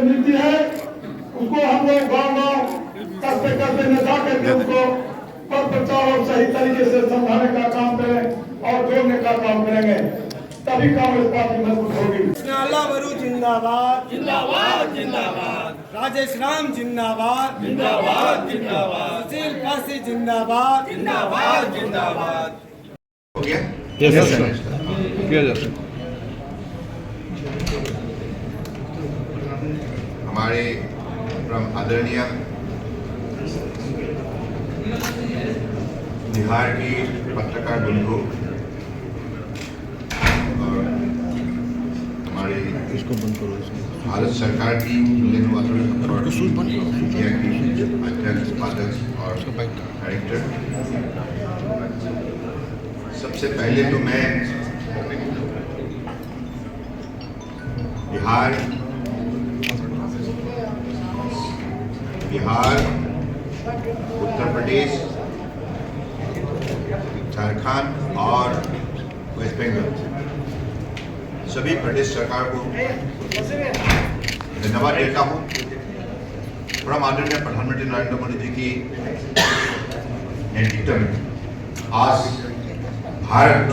मिलती है उसको हम लोग गाँव करते न जा करके उनको पर प्रचार और सही तरीके से समझाने का काम करें और जोड़ने का काम करेंगे, तभी कांग्रेस पार्टी मजबूत होगी। नालावरू जिंदाबाद जिंदाबाद जिंदाबाद, राजेश राम जिंदाबाद जिंदाबाद जिंदाबाद, सुशील काशी जिंदाबाद जिंदाबाद जिंदाबाद। हो गया? यस सर, किया जा सकता। हमारे परम आदरणीय बिहार की पत्रकार बंधु और हमारे इसको बंद करो, इसको भारत सरकार की इंडियन वाटर इंडिया की अध्यक्ष उपाध्यक्ष और डायरेक्टर, सबसे पहले तो मैं बिहार, उत्तर प्रदेश, झारखंड और वेस्ट बंगाल सभी प्रदेश सरकार को धन्यवाद देता हूँ। परम आदरणीय प्रधानमंत्री नरेंद्र मोदी जी की नेतृत्व में आज भारत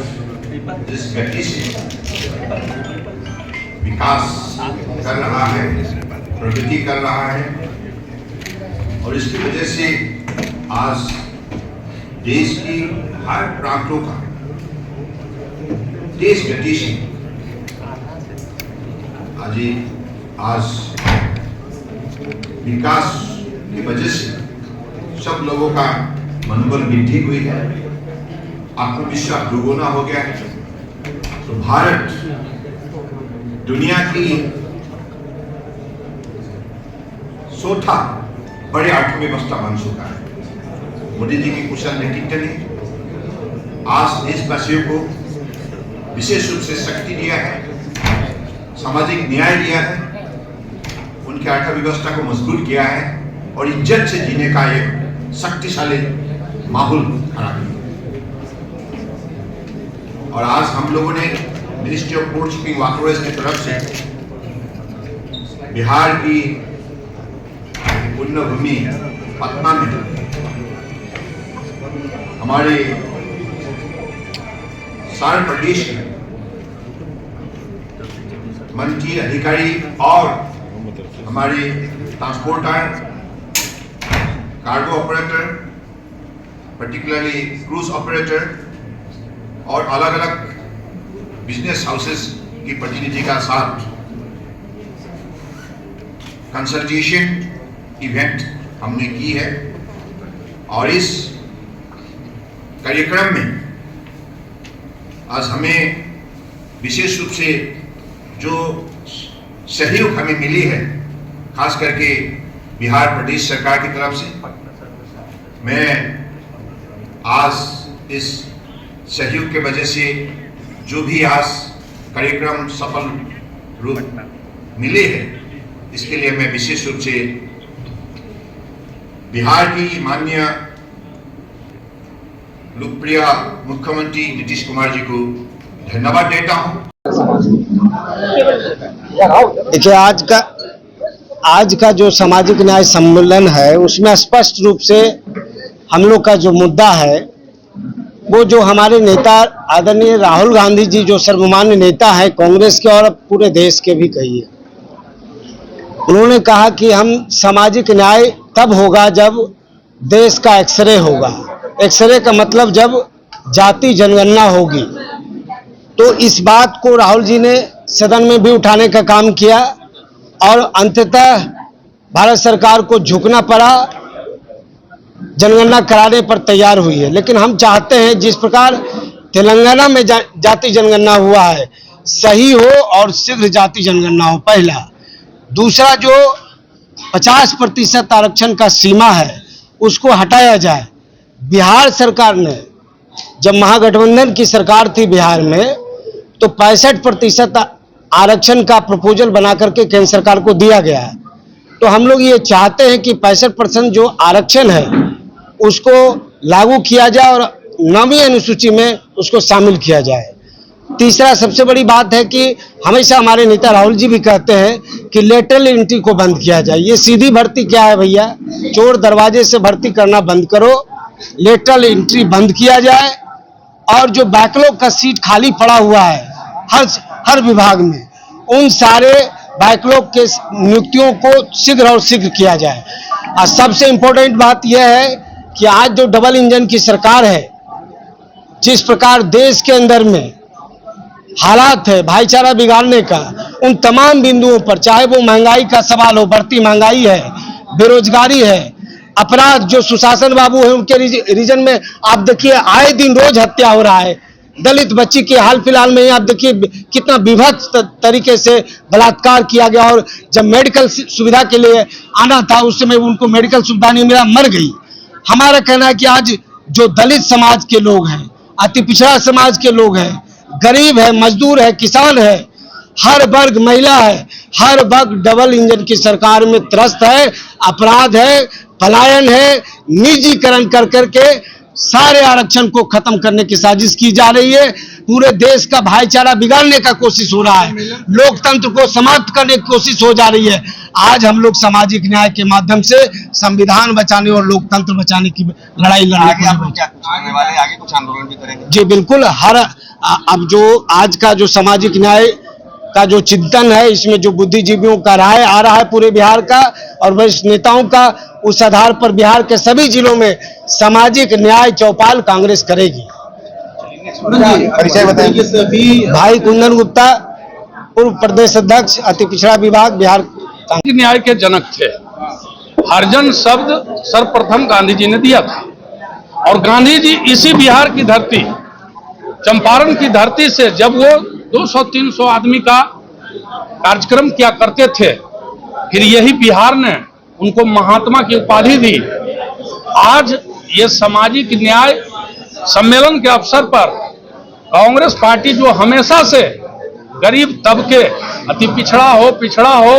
जिस गति से विकास कर रहा है, प्रगति कर रहा है, और इसकी वजह से आज देश की हर प्रांतों का तेज गति से आज विकास की वजह से सब लोगों का मनोबल वृद्धि हुई है, आत्मविश्वास दोगुना हो गया है। तो भारत दुनिया की चौथा बड़े अर्थव्यवस्था बन चुका है। मोदी जी की कुशल नेतृत्व ने आज देशवासियों को विशेष रूप से शक्ति दिया है, सामाजिक न्याय दिया है, उनकी अर्थव्यवस्था को मजबूत किया है और इज्जत से जीने का एक शक्तिशाली माहौल खड़ा किया। और आज हम लोगों ने ministry of port shipping waterways की तरफ से बिहार की पुण्यभूमि पटना में हमारे सारे प्रदेश के मंत्री, अधिकारी और हमारे transporter, cargo operator, particularly cruise operator और अलग अलग बिजनेस हाउसेस की प्रतिनिधि का साथ कंसल्टेशन इवेंट हमने की है। और इस कार्यक्रम में आज हमें विशेष रूप से जो सहयोग हमें मिली है, खास करके बिहार प्रदेश सरकार की तरफ से, मैं आज इस सहयोग के वजह से जो भी आज कार्यक्रम सफल रूप मिले हैं, इसके लिए मैं विशेष रूप से बिहार की माननीय लोकप्रिय मुख्यमंत्री नीतीश कुमार जी को धन्यवाद देता हूं। देखिए, आज का जो सामाजिक न्याय सम्मेलन है उसमें स्पष्ट रूप से हम लोग का जो मुद्दा है वो जो हमारे नेता आदरणीय राहुल गांधी जी जो सर्वमान्य नेता है कांग्रेस के और पूरे देश के भी कहिए, उन्होंने कहा कि हम सामाजिक न्याय तब होगा जब देश का एक्सरे होगा। एक्सरे का मतलब जब जाति जनगणना होगी। तो इस बात को राहुल जी ने सदन में भी उठाने का काम किया और अंततः भारत सरकार को झुकना पड़ा, जनगणना कराने पर तैयार हुई है। लेकिन हम चाहते हैं जिस प्रकार तेलंगाना में जाति जनगणना हुआ है, सही हो और शीघ्र जाति जनगणना हो, पहला। दूसरा, जो 50% आरक्षण का सीमा है उसको हटाया जाए। बिहार सरकार ने, जब महागठबंधन की सरकार थी बिहार में, तो 65% आरक्षण का प्रपोजल बना करके केंद्र सरकार को दिया गया है। तो हम लोग ये चाहते हैं कि 65% जो आरक्षण है उसको लागू किया जाए और 9वीं अनुसूची में उसको शामिल किया जाए। तीसरा सबसे बड़ी बात है कि हमेशा हमारे नेता राहुल जी भी कहते हैं कि लेटरल एंट्री को बंद किया जाए। ये सीधी भर्ती क्या है भैया, चोर दरवाजे से भर्ती करना बंद करो, लेटरल एंट्री बंद किया जाए और जो बैकलॉग का सीट खाली पड़ा हुआ है हर विभाग में, उन सारे बैकलॉग के नियुक्तियों को शीघ्र और शीघ्र किया जाए। और सबसे इंपॉर्टेंट बात यह है कि आज जो डबल इंजन की सरकार है, जिस प्रकार देश के अंदर में हालात है भाईचारा बिगाड़ने का, उन तमाम बिंदुओं पर, चाहे वो महंगाई का सवाल हो, बढ़ती महंगाई है, बेरोजगारी है, अपराध, जो सुशासन बाबू है उनके रीजन में आप देखिए आए दिन रोज हत्या हो रहा है। दलित बच्ची के हाल फिलहाल में आप देखिए कितना विभत्स तरीके से बलात्कार किया गया, और जब मेडिकल सुविधा के लिए आना था उस समय उनको मेडिकल सुविधा नहीं मिला, मर गई। हमारा कहना है कि आज जो दलित समाज के लोग हैं, अति पिछड़ा समाज के लोग हैं, गरीब है, मजदूर है, किसान है, हर वर्ग, महिला है, हर वर्ग डबल इंजन की सरकार में त्रस्त है। अपराध है, पलायन है, निजीकरण कर करके सारे आरक्षण को खत्म करने की साजिश की जा रही है। पूरे देश का भाईचारा बिगाड़ने का कोशिश हो रहा है, लोकतंत्र को समाप्त करने की कोशिश हो जा रही है। आज हम लोग सामाजिक न्याय के माध्यम से संविधान बचाने और लोकतंत्र बचाने की लड़ाई लड़ने आगे कुछ आंदोलन भी करेंगे? जी बिल्कुल। अब जो आज का जो सामाजिक न्याय का जो चिंतन है, इसमें जो बुद्धिजीवियों का राय आ रहा है पूरे बिहार का और वरिष्ठ नेताओं का, उस आधार पर बिहार के सभी जिलों में सामाजिक न्याय चौपाल कांग्रेस करेगी। परिचय बताएंगे? भाई कुंदन गुप्ता, पूर्व प्रदेश अध्यक्ष, अति पिछड़ा विभाग, बिहार। न्याय के जनक थे। हरिजन शब्द सर्वप्रथम गांधी जी ने दिया था, और गांधी जी इसी बिहार की धरती, चंपारण की धरती से जब वो 200-300 आदमी का कार्यक्रम किया करते थे, फिर यही बिहार ने उनको महात्मा की उपाधि दी। आज ये सामाजिक न्याय सम्मेलन के अवसर पर कांग्रेस पार्टी, जो हमेशा से गरीब तबके, अति पिछड़ा हो,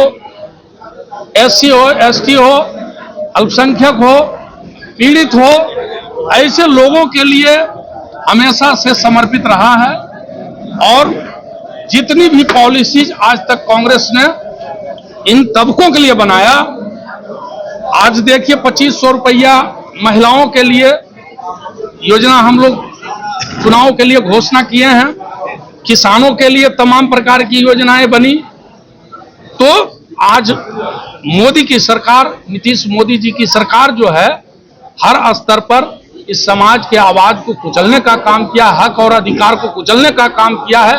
एससी हो, एसटी हो, अल्पसंख्यक हो, पीड़ित हो, ऐसे लोगों के लिए हमेशा से समर्पित रहा है। और जितनी भी पॉलिसीज आज तक कांग्रेस ने इन तबकों के लिए बनाया, आज देखिए 2500 रुपया महिलाओं के लिए योजना हम लोग चुनाव के लिए घोषणा किए हैं, किसानों के लिए तमाम प्रकार की योजनाएं बनी। तो आज मोदी की सरकार, नीतीश मोदी जी की सरकार जो है, हर स्तर पर इस समाज के आवाज को कुचलने का काम किया, हक और अधिकार को कुचलने का काम किया है।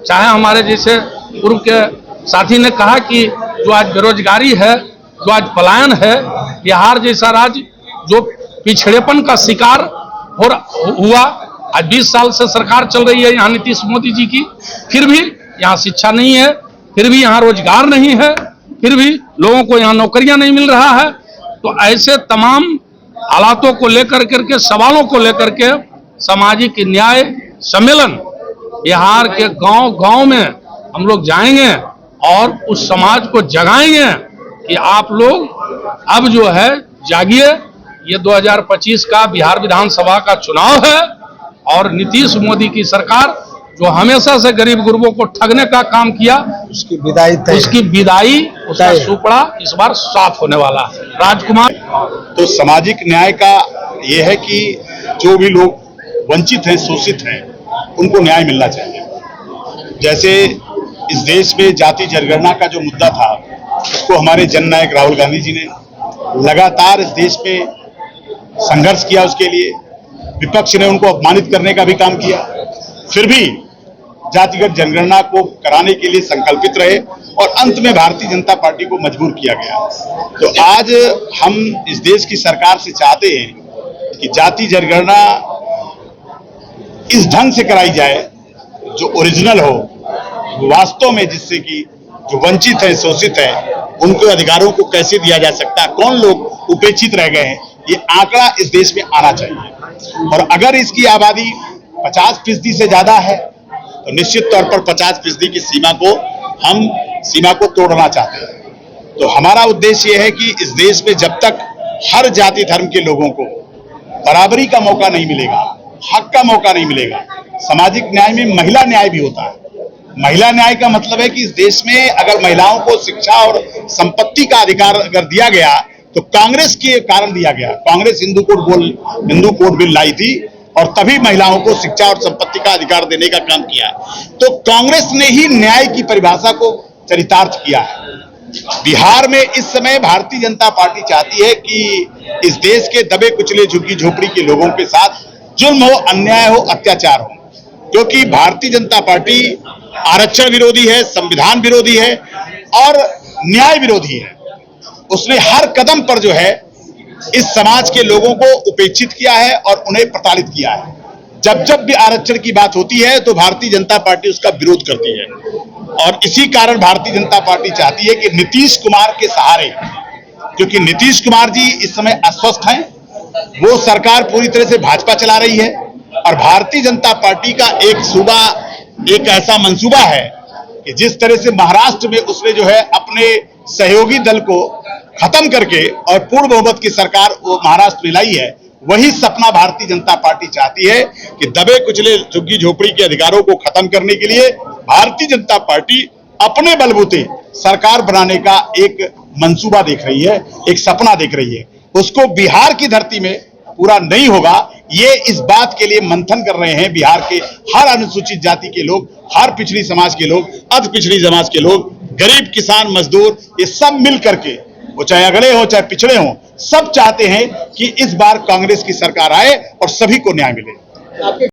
चाहे हमारे जैसे पूर्व के साथी ने कहा कि जो आज बेरोजगारी है, जो आज पलायन है, बिहार जैसा राज्य जो पिछड़ेपन का शिकार हुआ, आज 20 साल से सरकार चल रही है यहाँ नीतीश मोदी जी की, फिर भी यहाँ शिक्षा नहीं है, फिर भी यहाँ रोजगार नहीं है, फिर भी लोगों को यहाँ नौकरियां नहीं मिल रहा है। तो ऐसे तमाम हालातों को लेकर के, सवालों को लेकर के सामाजिक न्याय सम्मेलन बिहार के गांव-गांव में हम लोग जाएंगे और उस समाज को जगाएंगे कि आप लोग अब जो है जागिए। ये 2025 का बिहार विधानसभा का चुनाव है और नीतीश मोदी की सरकार जो हमेशा से गरीब गुरबों को ठगने का काम किया, उसकी विदाई, उसका सुपड़ा इस बार साफ होने वाला है। राजकुमार, तो सामाजिक न्याय का ये है कि जो भी लोग वंचित हैं, शोषित हैं, उनको न्याय मिलना चाहिए। जैसे इस देश में जाति जनगणना का जो मुद्दा था, उसको हमारे जननायक राहुल गांधी जी ने लगातार इस देश में संघर्ष किया, उसके लिए विपक्ष ने उनको अपमानित करने का भी काम किया, फिर भी जातिगत जनगणना को कराने के लिए संकल्पित रहे और अंत में भारतीय जनता पार्टी को मजबूर किया गया। तो आज हम इस देश की सरकार से चाहते हैं कि जाति जनगणना इस ढंग से कराई जाए जो ओरिजिनल हो, वास्तव में, जिससे कि जो वंचित है, शोषित है, उनके अधिकारों को कैसे दिया जा सकता है, कौन लोग उपेक्षित रह गए हैं, ये आंकड़ा इस देश में आना चाहिए। और अगर इसकी आबादी 50% से ज्यादा है तो निश्चित तौर पर 50% की सीमा को तोड़ना चाहते हैं। तो हमारा उद्देश्य यह है कि इस देश में जब तक हर जाति धर्म के लोगों को बराबरी का मौका नहीं मिलेगा, हक का मौका नहीं मिलेगा, सामाजिक न्याय में महिला न्याय भी होता है। महिला न्याय का मतलब है कि इस देश में अगर महिलाओं को शिक्षा और संपत्ति का अधिकार अगर दिया गया तो कांग्रेस के कारण दिया गया। कांग्रेस हिंदू कोड बिल लाई थी और तभी महिलाओं को शिक्षा और संपत्ति का अधिकार देने का काम किया। तो कांग्रेस ने ही न्याय की परिभाषा को चरितार्थ किया है। बिहार में इस समय भारतीय जनता पार्टी चाहती है कि इस देश के दबे कुचले झुग्गी झोपड़ी के लोगों के साथ जुल्म हो, अन्याय हो, अत्याचार हो, क्योंकि भारतीय जनता पार्टी आरक्षण विरोधी है, संविधान विरोधी है और न्याय विरोधी है। उसने हर कदम पर जो है इस समाज के लोगों को उपेक्षित किया है और उन्हें प्रताड़ित किया है। जब भी आरक्षण की बात होती है तो भारतीय जनता पार्टी उसका विरोध करती है और इसी कारण भारतीय जनता पार्टी चाहती है कि नीतीश कुमार के सहारे, क्योंकि नीतीश कुमार जी इस समय अस्वस्थ हैं, वो सरकार पूरी तरह से भाजपा चला रही है और भारतीय जनता पार्टी का एक ऐसा मंसूबा है कि जिस तरह से महाराष्ट्र में उसने जो है अपने सहयोगी दल को खत्म करके और पूर्ण बहुमत की सरकार वो महाराष्ट्र में लाई है, वही सपना भारतीय जनता पार्टी चाहती है कि दबे कुचले झुग्गी झोपड़ी के अधिकारों को खत्म करने के लिए भारतीय जनता पार्टी अपने बलबूते सरकार बनाने का एक मंसूबा देख रही है, एक सपना देख रही है। उसको बिहार की धरती में पूरा नहीं होगा। ये इस बात के लिए मंथन कर रहे हैं बिहार के हर अनुसूचित जाति के लोग, हर पिछड़ी समाज के लोग, अति पिछड़ी समाज के लोग, गरीब, किसान, मजदूर, ये सब मिल करके, वो चाहे अगड़े हो चाहे पिछड़े हो, सब चाहते हैं कि इस बार कांग्रेस की सरकार आए और सभी को न्याय मिले।